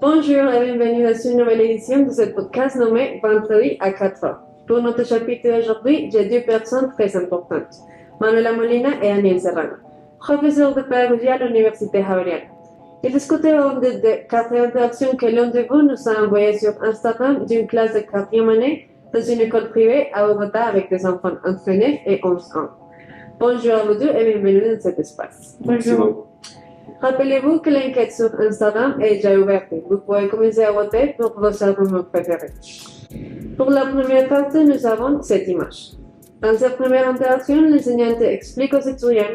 Bonjour et bienvenue à une nouvelle édition de ce podcast nommé Vendredi à 4 heures. Pour notre chapitre d'aujourd'hui, j'ai deux personnes très importantes, Manuela Molina et Aniel Serrano, professeurs de pédagogie à l'Université Javeriana. Ils discuteront de quatre interactions que l'un de vous nous a envoyées sur Instagram d'une classe de 4e année dans une école privée à Bogota avec des enfants entre 9 et 11 ans. Bonjour à vous deux et bienvenue dans cet espace. Bonjour. Rappelez-vous que l'enquête sur Instagram est déjà ouverte. Vous pouvez commencer à voter pour vos albums préférés. Pour la première partie, nous avons cette image. Dans cette première interaction, l'enseignante explique aux étudiants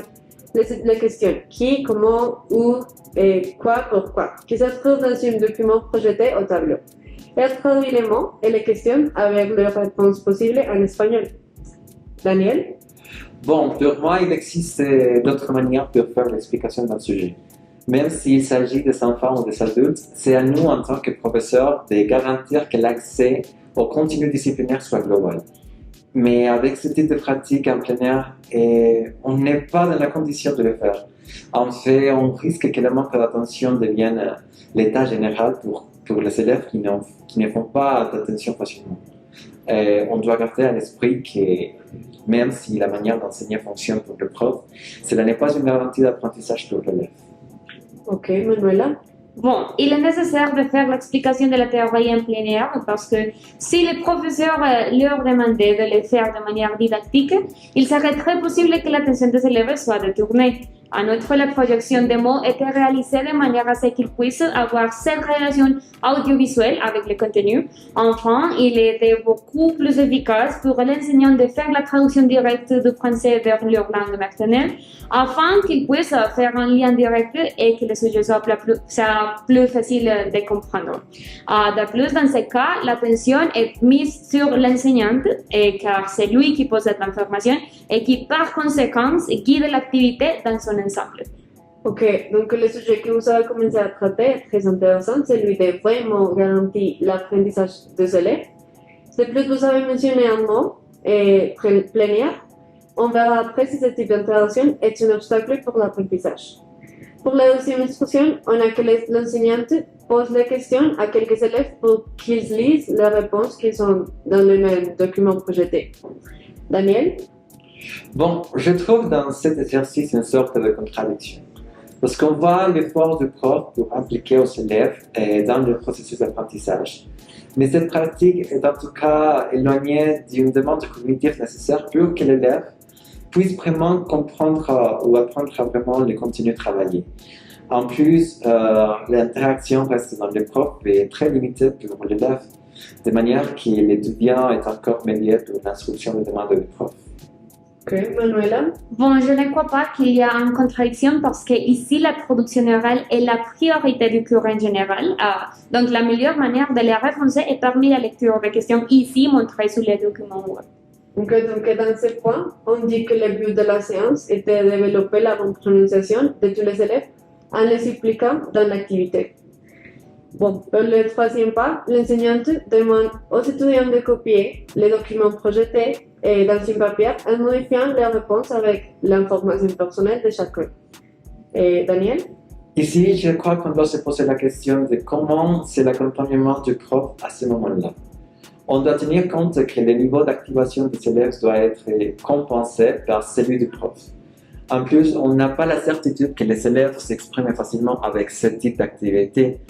les questions qui, comment, où et quoi, pourquoi, qui se trouvent dans un document projeté au tableau. Elle traduit les mots et les questions avec leurs réponses possibles en espagnol. Daniel? Bon, pour moi, il existe d'autres manières de faire l'explication d'un sujet. Même s'il s'agit des enfants ou des adultes, c'est à nous, en tant que professeurs, de garantir que l'accès au contenu disciplinaire soit global. Mais avec ce type de pratique en plein air, on n'est pas dans la condition de le faire. En fait, on risque que le manque d'attention devienne l'état général pour les élèves qui ne font pas d'attention facilement. On doit garder à l'esprit que même si la manière d'enseigner fonctionne pour le prof, cela n'est pas une garantie d'apprentissage pour l'élève. Ok, Manuela? Bon, il est nécessaire de faire l'explication de la théorie en plein air parce que si le professeur leur demandait de le faire de manière didactique, il serait très possible que l'attention des élèves soit détournée. En outre, la projection des mots était réalisée de manière à ce qu'ils puissent avoir cette relation audiovisuelle avec le contenu. Enfin, il était beaucoup plus efficace pour l'enseignant de faire la traduction directe du français vers leur langue maternelle afin qu'ils puissent faire un lien direct et que le sujet soit plus facile de comprendre. De plus, dans ce cas, l'attention est mise sur l'enseignante car c'est lui qui possède l'information et qui, par conséquent, guide l'activité dans son ensemble. Ok, donc le sujet que vous avez commencé à traiter est très intéressant, celui de vraiment garantir l'apprentissage des élèves. De plus, vous avez mentionné un mot, plénière. On verra après si ce type d'interaction est un obstacle pour l'apprentissage. Pour la deuxième instruction, on a que l'enseignante pose les questions à quelques élèves pour qu'ils lisent les réponses qui sont dans le même document projeté. Daniel? Bon, je trouve dans cet exercice une sorte de contradiction. Parce qu'on voit l'effort du prof pour impliquer aux élèves dans le processus d'apprentissage. Mais cette pratique est en tout cas éloignée d'une demande cognitive nécessaire pour que l'élève puisse vraiment comprendre ou apprendre vraiment le contenu travaillé. En plus, l'interaction reste dans le prof est très limitée pour l'élève, de manière que l'étudiant est encore mêlé pour l'instruction des demandes du prof. Ok, Manuela? Bon, je ne crois pas qu'il y a une contradiction parce que ici, la production orale est la priorité du cours en général. Donc, la meilleure manière de les refoncer est parmi la lecture des questions ici montrées sur les documents web. Donc, dans ce point, on dit que le but de la séance était de développer la bonne prononciation de tous les élèves en les impliquant dans l'activité. Bon, pour le troisième pas, l'enseignante demande aux étudiants de copier les documents projetés dans un papier en modifiant leurs réponses avec l'information personnelle de chacun. Daniel? Ici, je crois qu'on doit se poser la question de comment c'est l'accompagnement du prof à ce moment-là. On doit tenir compte que le niveau d'activation des élèves doit être compensé par celui du prof. En plus, on n'a pas la certitude que les élèves s'expriment facilement avec ce type d'activité.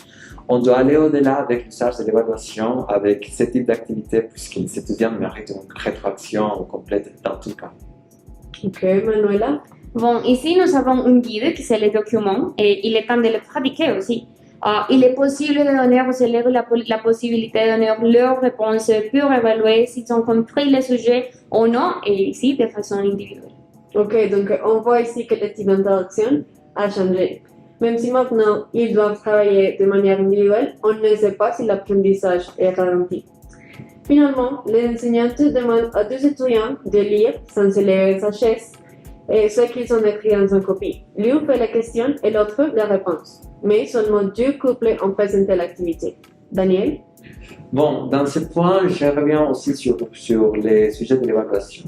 On doit aller au-delà avec l'usage de l'évaluation avec ce type d'activité puisque les étudiants méritent une rétroaction complète dans tout cas. Ok, Manuela? Bon, ici, nous avons un guide qui c'est le document et il est temps de le pratiquer aussi. Il est possible de donner aux élèves la possibilité de donner leurs réponses pour évaluer s'ils ont compris le sujet ou non, et ici de façon individuelle. Ok, donc on voit ici que le type d'interaction a changé. Même si maintenant ils doivent travailler de manière individuelle, on ne sait pas si l'apprentissage est garanti. Finalement, l'enseignante demande à deux étudiants de lire sans se lever de sa chaise ce qu'ils ont écrit dans une copie. L'un fait la question et l'autre la réponse. Mais seulement deux couples ont présenté l'activité. Daniel? Bon, dans ce point, je reviens aussi sur les sujets de l'évaluation.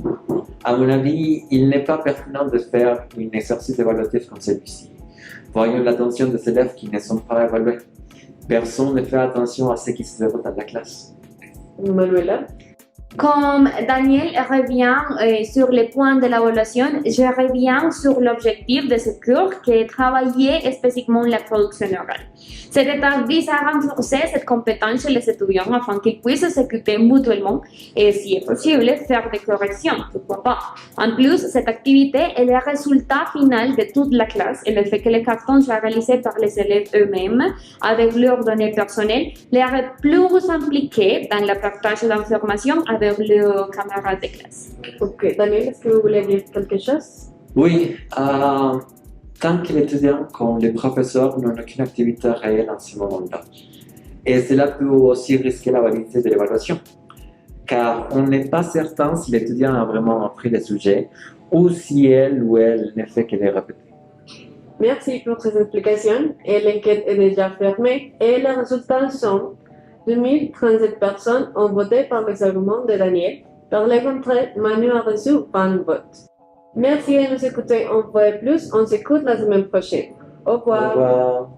À mon avis, il n'est pas pertinent de faire un exercice évaluatif comme celui-ci. Voyons l'attention des élèves qui ne sont pas évalués. Personne ne fait attention à ce qui se déroule dans la classe. Manuela. Comme Daniel revient sur les points de l'évaluation, je reviens sur l'objectif de ce cours qui est travailler spécifiquement la production orale. Cette étape vise à renforcer cette compétence chez les étudiants afin qu'ils puissent s'écouter mutuellement et, si est possible, faire des corrections, pourquoi pas. En plus, cette activité est le résultat final de toute la classe et le fait que les cartons soient réalisés par les élèves eux-mêmes avec leurs données personnelles les rend plus impliqués dans le partage d'informations avec leurs camarades de classe. Ok, Daniel, est-ce que vous voulez dire quelque chose? Oui, tant que l'étudiant comme les professeurs n'ont aucune activité réelle en ce moment-là. Et cela peut aussi risquer la validité de l'évaluation, car on n'est pas certain si l'étudiant a vraiment appris le sujet ou si elle ou elle ne fait que les répéter. Merci pour ces explications. Et l'enquête est déjà fermée et les résultats sont 2037 personnes ont voté par les arguments de Daniel. Par le contraire, Manu a reçu 20 votes. Merci de nous écouter une fois de plus. On s'écoute la semaine prochaine. Au revoir. Au revoir.